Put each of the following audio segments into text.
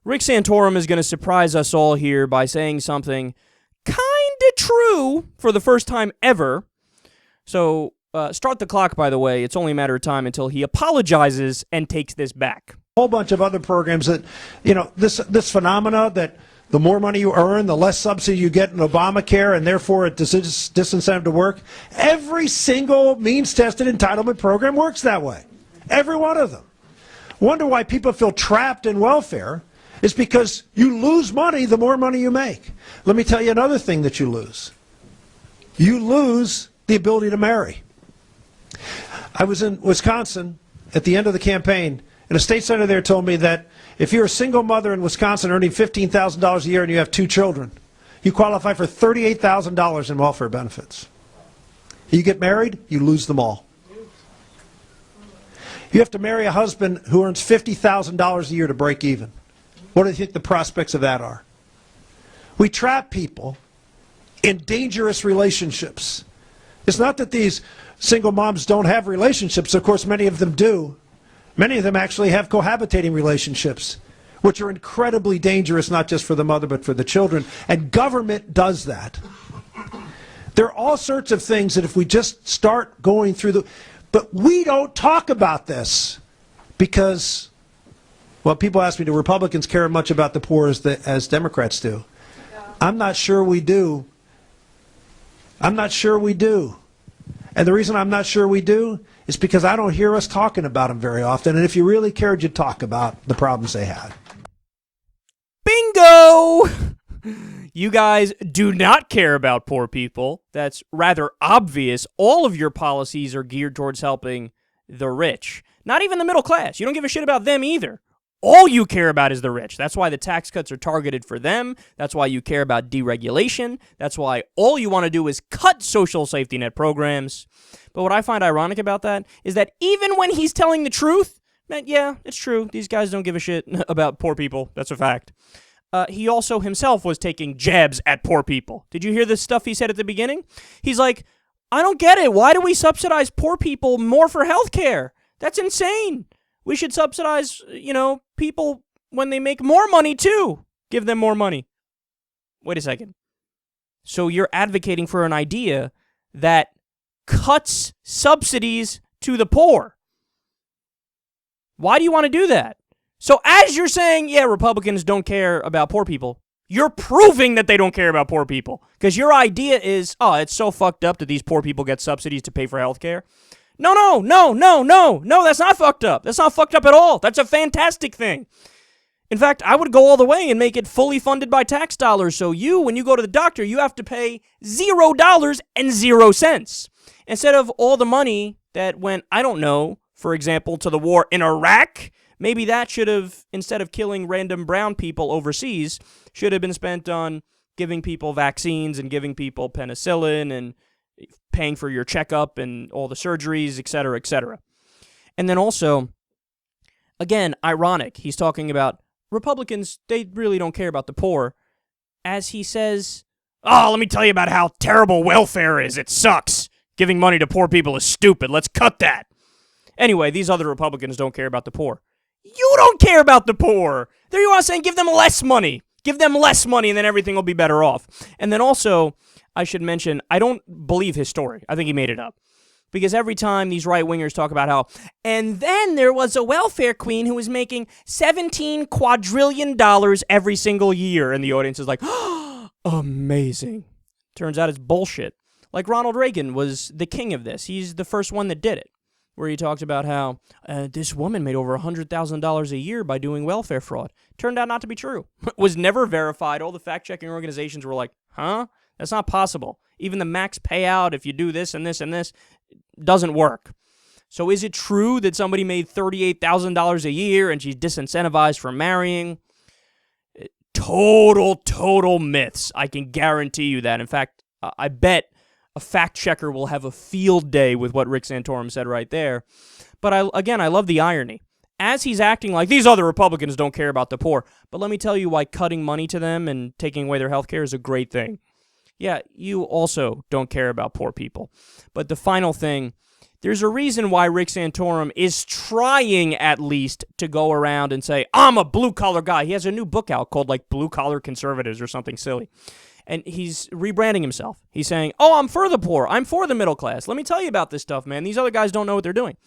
Rick Santorum is going to surprise us all here by saying something kind of true for the first time ever. So start the clock, by the way. It's only a matter of time until he apologizes and takes this back. A whole bunch of other programs that, this phenomena that the more money you earn, the less subsidy you get in Obamacare, and therefore it disincentive to work. Every single means-tested entitlement program works that way. Every one of them. Wonder why people feel trapped in welfare is because you lose money the more money you make. Let me tell you another thing that you lose. You lose the ability to marry. I was in Wisconsin at the end of the campaign, and a state senator there told me that if you're a single mother in Wisconsin earning $15,000 a year and you have 2 children, you qualify for $38,000 in welfare benefits. You get married, you lose them all. You have to marry a husband who earns $50,000 a year to break even. What do you think the prospects of that are? We trap people in dangerous relationships. It's not that these single moms don't have relationships. Of course, many of them do. Many of them actually have cohabitating relationships, which are incredibly dangerous, not just for the mother, but for the children. And government does that. There are all sorts of things that if we just start going through the... But we don't talk about this because, well, people ask me, do Republicans care much about the poor as Democrats do? I'm not sure we do. I'm not sure we do. And the reason I'm not sure we do is because I don't hear us talking about them very often. And if you really cared, you'd talk about the problems they had. Bingo! You guys do not care about poor people. That's rather obvious. All of your policies are geared towards helping the rich. Not even the middle class. You don't give a shit about them either. All you care about is the rich. That's why the tax cuts are targeted for them. That's why you care about deregulation. That's why all you want to do is cut social safety net programs. But what I find ironic about that is that even when he's telling the truth, man, yeah, it's true. These guys don't give a shit about poor people. That's a fact. He also himself was taking jabs at poor people. Did you hear the stuff he said at the beginning? He's like, I don't get it. Why do we subsidize poor people more for health care? That's insane. We should subsidize, people when they make more money too. Give them more money. Wait a second. So you're advocating for an idea that cuts subsidies to the poor. Why do you want to do that? So as you're saying, yeah, Republicans don't care about poor people, you're proving that they don't care about poor people. Because your idea is, oh, it's so fucked up that these poor people get subsidies to pay for health care. No, that's not fucked up. That's not fucked up at all. That's a fantastic thing. In fact, I would go all the way and make it fully funded by tax dollars. So when you go to the doctor, you have to pay $0.00. Instead of all the money that went, I don't know, for example, to the war in Iraq, maybe that should have, instead of killing random brown people overseas, should have been spent on giving people vaccines and giving people penicillin and paying for your checkup and all the surgeries, et cetera, et cetera. And then also, again, ironic, he's talking about Republicans, they really don't care about the poor, as he says, oh, let me tell you about how terrible welfare is. It sucks. Giving money to poor people is stupid. Let's cut that. Anyway, these other Republicans don't care about the poor. You don't care about the poor. There you are saying give them less money. Give them less money and then everything will be better off. And then also, I should mention, I don't believe his story. I think he made it up. Because every time these right-wingers talk about how, and then there was a welfare queen who was making $17 quadrillion every single year, and the audience is like, oh, amazing. Turns out it's bullshit. Like Ronald Reagan was the king of this. He's the first one that did it, where he talked about how this woman made over $100,000 a year by doing welfare fraud. Turned out not to be true. Was never verified. All the fact-checking organizations were like, huh? That's not possible. Even the max payout, if you do this and this and this, doesn't work. So is it true that somebody made $38,000 a year and she's disincentivized from marrying? Total myths. I can guarantee you that. In fact, I bet a fact checker will have a field day with what Rick Santorum said right there. But I love the irony. As he's acting like these other Republicans don't care about the poor, but let me tell you why cutting money to them and taking away their health care is a great thing. Yeah, you also don't care about poor people. But the final thing There's a reason why Rick Santorum is trying, at least, to go around and say, I'm a blue-collar guy. He has a new book out called, like, Blue-Collar Conservatives or something silly. And he's rebranding himself. He's saying, oh, I'm for the poor. I'm for the middle class. Let me tell you about this stuff, man. These other guys don't know what they're doing.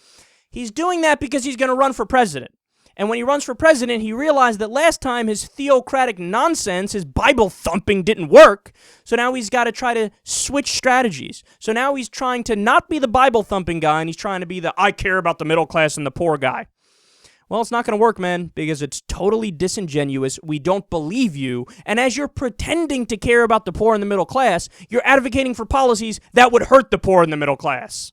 He's doing that because he's going to run for president. And when he runs for president, he realized that last time his theocratic nonsense, his Bible thumping didn't work. So now he's got to try to switch strategies. So now he's trying to not be the Bible thumping guy, and he's trying to be the I care about the middle class and the poor guy. Well, it's not going to work, man, because it's totally disingenuous. We don't believe you. And as you're pretending to care about the poor and the middle class, you're advocating for policies that would hurt the poor and the middle class.